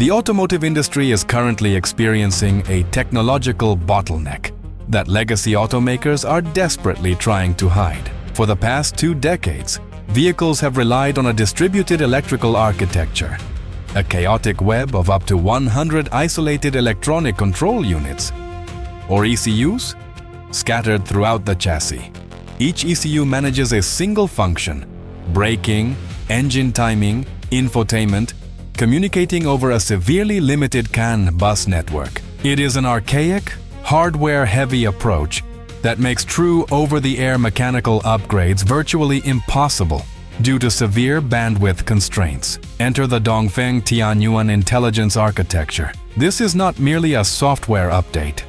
The automotive industry is currently experiencing a technological bottleneck that legacy automakers are desperately trying to hide. For the past 2 decades, vehicles have relied on a distributed electrical architecture, a chaotic web of up to 100 isolated electronic control units, or ECUs, scattered throughout the chassis. Each ECU manages a single function: braking, engine timing, infotainment, communicating over a severely limited CAN bus network. It is an archaic, hardware-heavy approach that makes true over-the-air mechanical upgrades virtually impossible due to severe bandwidth constraints. Enter the Dongfeng TIANYUAN Intelligence Architecture. This is not merely a software update.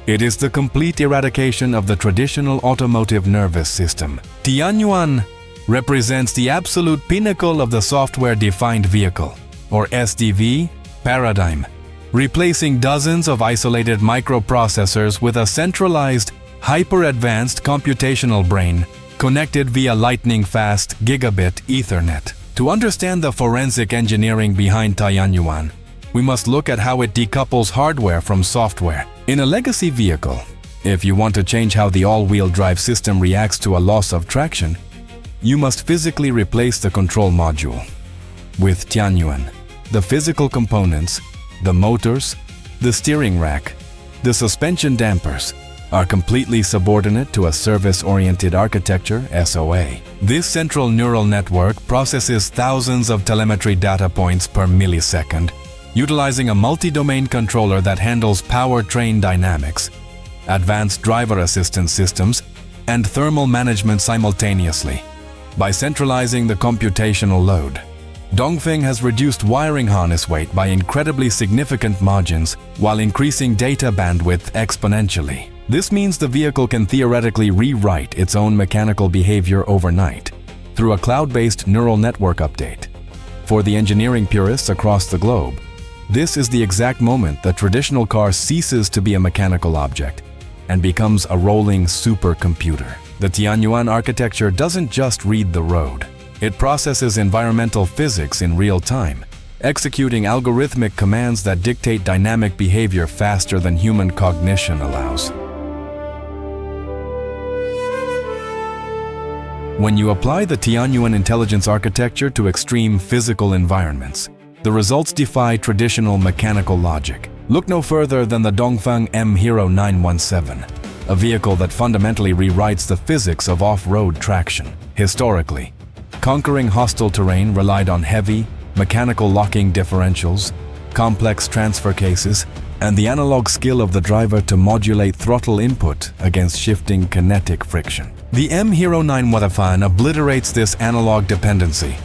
It is the complete eradication of the traditional automotive nervous system. TIANYUAN represents the absolute pinnacle of the software-defined vehicle, or SDV, paradigm, replacing dozens of isolated microprocessors with a centralized, hyper-advanced computational brain connected via lightning-fast Gigabit Ethernet. To understand the forensic engineering behind TIANYUAN, we must look at how it decouples hardware from software. In a legacy vehicle, if you want to change how the all-wheel drive system reacts to a loss of traction, you must physically replace the control module. With TIANYUAN, the physical components, the motors, the steering rack, the suspension dampers, are completely subordinate to a service-oriented architecture, SOA. This central neural network processes thousands of telemetry data points per millisecond, utilizing a multi-domain controller that handles powertrain dynamics, advanced driver assistance systems, and thermal management simultaneously. By centralizing the computational load, Dongfeng has reduced wiring harness weight by incredibly significant margins while increasing data bandwidth exponentially. This means the vehicle can theoretically rewrite its own mechanical behavior overnight through a cloud-based neural network update. For the engineering purists across the globe, this is the exact moment the traditional car ceases to be a mechanical object and becomes a rolling supercomputer. The TIANYUAN architecture doesn't just read the road. It processes environmental physics in real time, executing algorithmic commands that dictate dynamic behavior faster than human cognition allows. When you apply the TIANYUAN Intelligence Architecture to extreme physical environments, the results defy traditional mechanical logic. Look no further than the Dongfeng M0917, a vehicle that fundamentally rewrites the physics of off-road traction. Historically, conquering hostile terrain relied on heavy, mechanical locking differentials, complex transfer cases, and the analog skill of the driver to modulate throttle input against shifting kinetic friction. The M0917 obliterates this analog dependency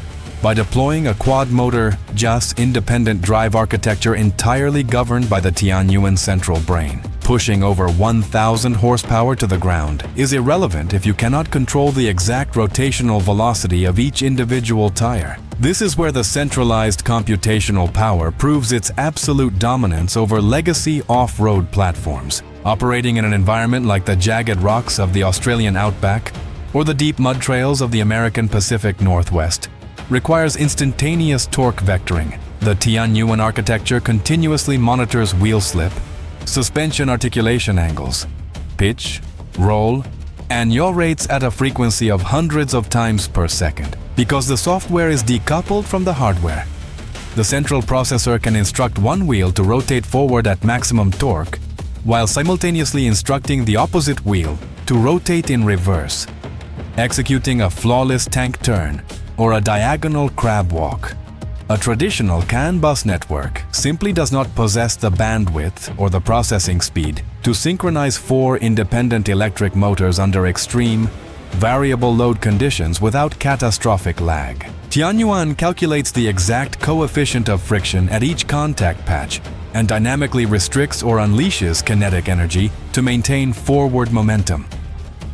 by deploying a quad-motor, just independent drive architecture entirely governed by the TIANYUAN central brain. Pushing over 1,000 horsepower to the ground is irrelevant if you cannot control the exact rotational velocity of each individual tire. This is where the centralized computational power proves its absolute dominance over legacy off-road platforms. Operating in an environment like the jagged rocks of the Australian outback or the deep mud trails of the American Pacific Northwest requires instantaneous torque vectoring. The TIANYUAN architecture continuously monitors wheel slip, suspension articulation angles, pitch, roll, and yaw rates at a frequency of hundreds of times per second. Because the software is decoupled from the hardware, the central processor can instruct one wheel to rotate forward at maximum torque, while simultaneously instructing the opposite wheel to rotate in reverse, executing a flawless tank turn or a diagonal crab walk. A traditional CAN bus network simply does not possess the bandwidth or the processing speed to synchronize 4 independent electric motors under extreme, variable load conditions without catastrophic lag. TIANYUAN calculates the exact coefficient of friction at each contact patch and dynamically restricts or unleashes kinetic energy to maintain forward momentum.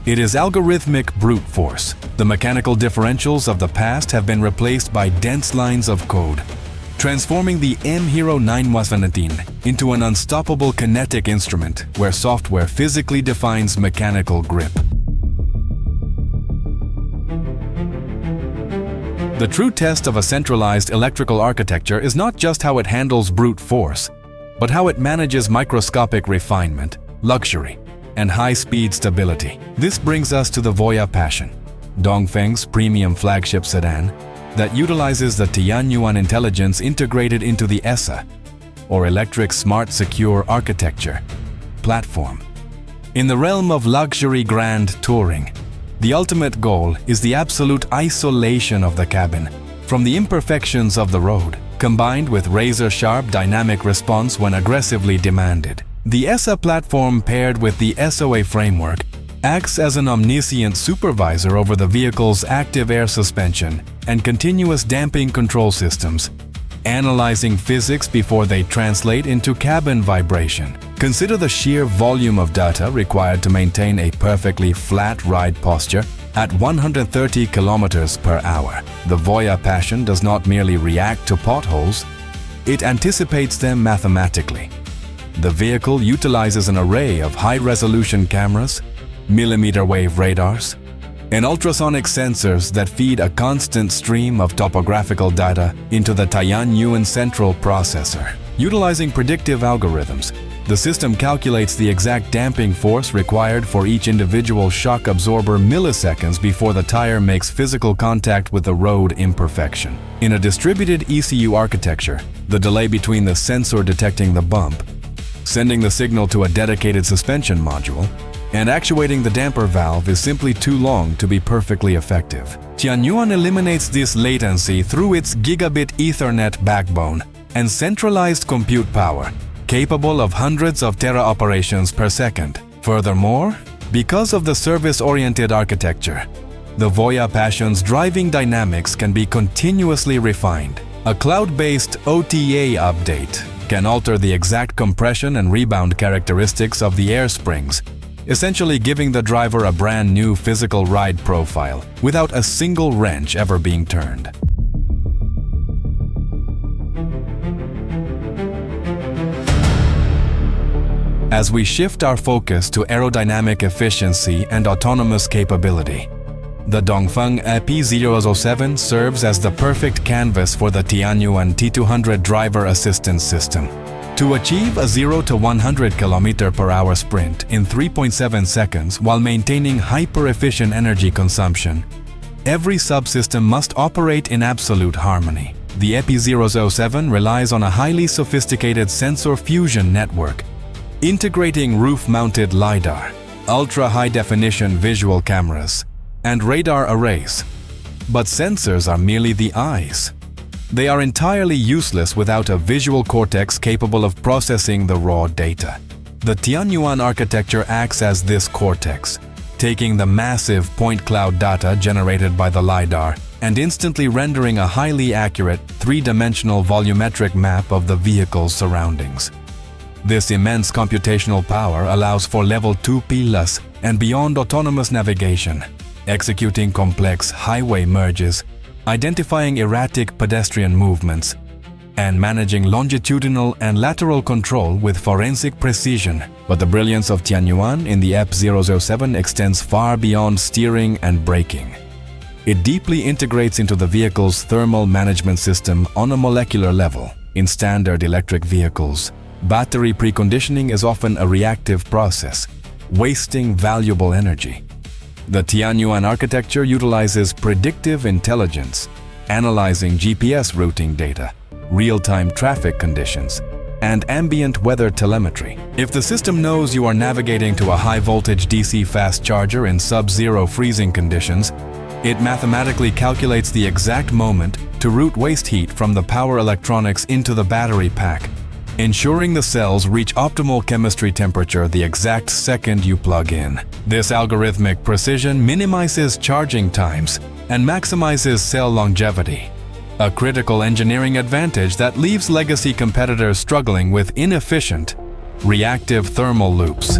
It is algorithmic brute force. The mechanical differentials of the past have been replaced by dense lines of code, transforming the M0917 into an unstoppable kinetic instrument where software physically defines mechanical grip. The true test of a centralized electrical architecture is not just how it handles brute force, but how it manages microscopic refinement, luxury, and high-speed stability. This brings us to the Voyah Passion, Dongfeng's premium flagship sedan that utilizes the TIANYUAN Intelligence integrated into the ESSA, or Electric Smart Secure Architecture, platform. In the realm of luxury grand touring, the ultimate goal is the absolute isolation of the cabin from the imperfections of the road, combined with razor-sharp dynamic response when aggressively demanded. The ESSA platform paired with the SOA framework acts as an omniscient supervisor over the vehicle's active air suspension and continuous damping control systems, analyzing physics before they translate into cabin vibration. Consider the sheer volume of data required to maintain a perfectly flat ride posture at 130 kilometers per hour. The Voyah Passion does not merely react to potholes, it anticipates them mathematically. The vehicle utilizes an array of high-resolution cameras, millimeter-wave radars, and ultrasonic sensors that feed a constant stream of topographical data into the TIANYUAN central processor. Utilizing predictive algorithms, the system calculates the exact damping force required for each individual shock absorber milliseconds before the tire makes physical contact with the road imperfection. In a distributed ECU architecture, the delay between the sensor detecting the bump, sending the signal to a dedicated suspension module, and actuating the damper valve is simply too long to be perfectly effective. TIANYUAN eliminates this latency through its Gigabit Ethernet backbone and centralized compute power, capable of hundreds of Tera operations per second. Furthermore, because of the service-oriented architecture, the Voyah Passion's driving dynamics can be continuously refined. A cloud-based OTA update can alter the exact compression and rebound characteristics of the air springs, essentially giving the driver a brand new physical ride profile without a single wrench ever being turned. As we shift our focus to aerodynamic efficiency and autonomous capability, the Dongfeng EP007 serves as the perfect canvas for the TIANYUAN T200 driver assistance system. To achieve a 0 to 100 km/h sprint in 3.7 seconds while maintaining hyper-efficient energy consumption, every subsystem must operate in absolute harmony. The EP007 relies on a highly sophisticated sensor fusion network, integrating roof-mounted LiDAR, ultra-high-definition visual cameras, and radar arrays. But sensors are merely the eyes. They are entirely useless without a visual cortex capable of processing the raw data. The TIANYUAN architecture acts as this cortex, taking the massive point cloud data generated by the LiDAR and instantly rendering a highly accurate three-dimensional volumetric map of the vehicle's surroundings. This immense computational power allows for Level 2 PLUS and beyond autonomous navigation, executing complex highway merges, identifying erratic pedestrian movements, and managing longitudinal and lateral control with forensic precision. But the brilliance of TIANYUAN in the EP007 extends far beyond steering and braking. It deeply integrates into the vehicle's thermal management system on a molecular level. In standard electric vehicles, battery preconditioning is often a reactive process, wasting valuable energy. The TIANYUAN architecture utilizes predictive intelligence, analyzing GPS routing data, real-time traffic conditions, and ambient weather telemetry. If the system knows you are navigating to a high-voltage DC fast charger in sub-zero freezing conditions, it mathematically calculates the exact moment to route waste heat from the power electronics into the battery pack, ensuring the cells reach optimal chemistry temperature the exact second you plug in. This algorithmic precision minimizes charging times and maximizes cell longevity, a critical engineering advantage that leaves legacy competitors struggling with inefficient, reactive thermal loops.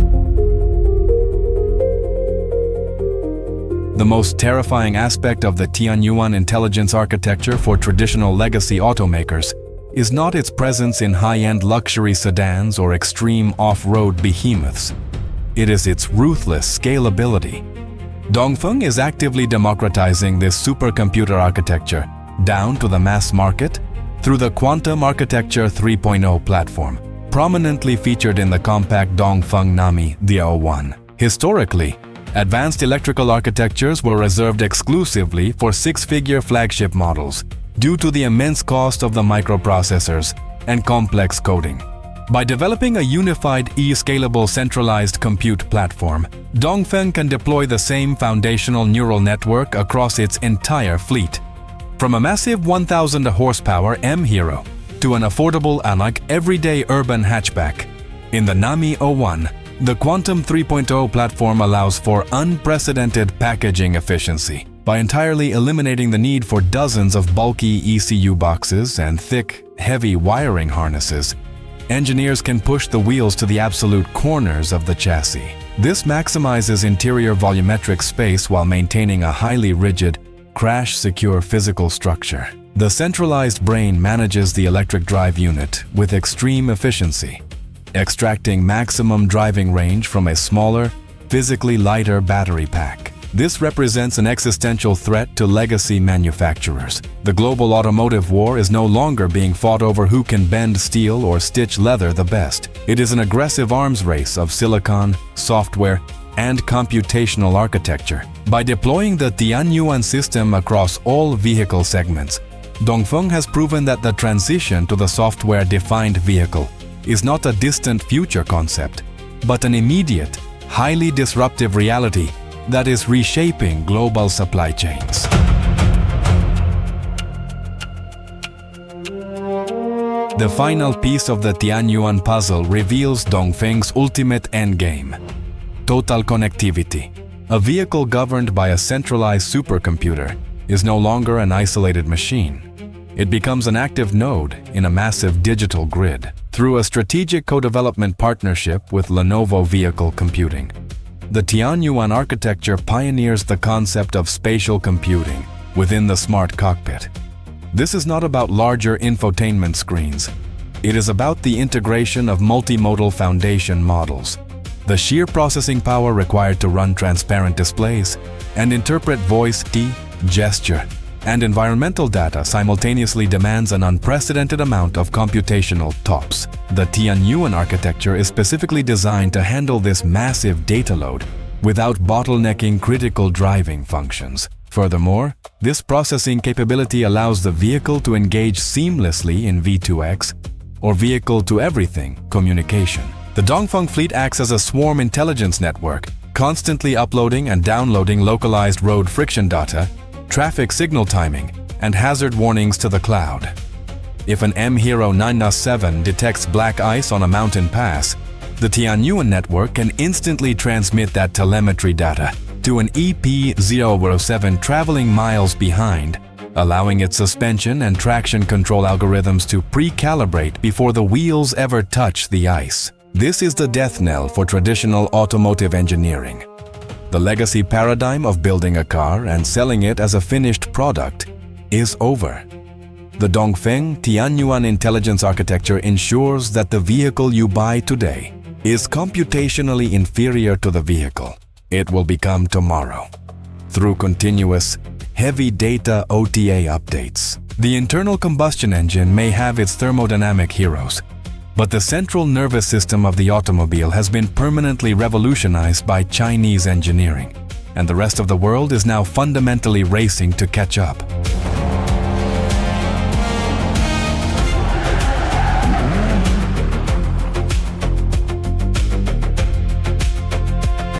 The most terrifying aspect of the TIANYUAN intelligence architecture for traditional legacy automakers is not its presence in high-end luxury sedans or extreme off-road behemoths. It is its ruthless scalability. Dongfeng is actively democratizing this supercomputer architecture down to the mass market through the Quantum Architecture 3.0 platform, prominently featured in the compact Dongfeng Nammi DO1. Historically, advanced electrical architectures were reserved exclusively for six-figure flagship models due to the immense cost of the microprocessors and complex coding. By developing a unified E-scalable centralized compute platform, Dongfeng can deploy the same foundational neural network across its entire fleet. From a massive 1,000 horsepower M-Hero to an affordable and everyday urban hatchback, in the Nammi O1, the Quantum 3.0 platform allows for unprecedented packaging efficiency by entirely eliminating the need for dozens of bulky ECU boxes and thick, heavy wiring harnesses. Engineers can push the wheels to the absolute corners of the chassis. This maximizes interior volumetric space while maintaining a highly rigid, crash-secure physical structure. The centralized brain manages the electric drive unit with extreme efficiency, extracting maximum driving range from a smaller, physically lighter battery pack. This represents an existential threat to legacy manufacturers. The global automotive war is no longer being fought over who can bend steel or stitch leather the best. It is an aggressive arms race of silicon, software, and computational architecture. By deploying the TIANYUAN system across all vehicle segments, Dongfeng has proven that the transition to the software-defined vehicle is not a distant future concept, but an immediate, highly disruptive reality that is reshaping global supply chains. The final piece of the TIANYUAN puzzle reveals Dongfeng's ultimate endgame: total connectivity. A vehicle governed by a centralized supercomputer is no longer an isolated machine. It becomes an active node in a massive digital grid. Through a strategic co-development partnership with Lenovo Vehicle Computing, the TIANYUAN architecture pioneers the concept of spatial computing within the smart cockpit. This is not about larger infotainment screens. It is about the integration of multimodal foundation models. The sheer processing power required to run transparent displays and interpret voice, gesture, and environmental data simultaneously demands an unprecedented amount of computational TOPS. The TIANYUAN architecture is specifically designed to handle this massive data load without bottlenecking critical driving functions. Furthermore, this processing capability allows the vehicle to engage seamlessly in V2X or vehicle-to-everything communication. The Dongfeng fleet acts as a swarm intelligence network, constantly uploading and downloading localized road friction data, traffic signal timing, and hazard warnings to the cloud. If an M-Hero 907 detects black ice on a mountain pass, the TIANYUAN network can instantly transmit that telemetry data to an EP007 traveling miles behind, allowing its suspension and traction control algorithms to pre-calibrate before the wheels ever touch the ice. This is the death knell for traditional automotive engineering. The legacy paradigm of building a car and selling it as a finished product is over. The Dongfeng TIANYUAN Intelligence Architecture ensures that the vehicle you buy today is computationally inferior to the vehicle it will become tomorrow through continuous, heavy data OTA updates. The internal combustion engine may have its thermodynamic heroes, but the central nervous system of the automobile has been permanently revolutionized by Chinese engineering, and the rest of the world is now fundamentally racing to catch up.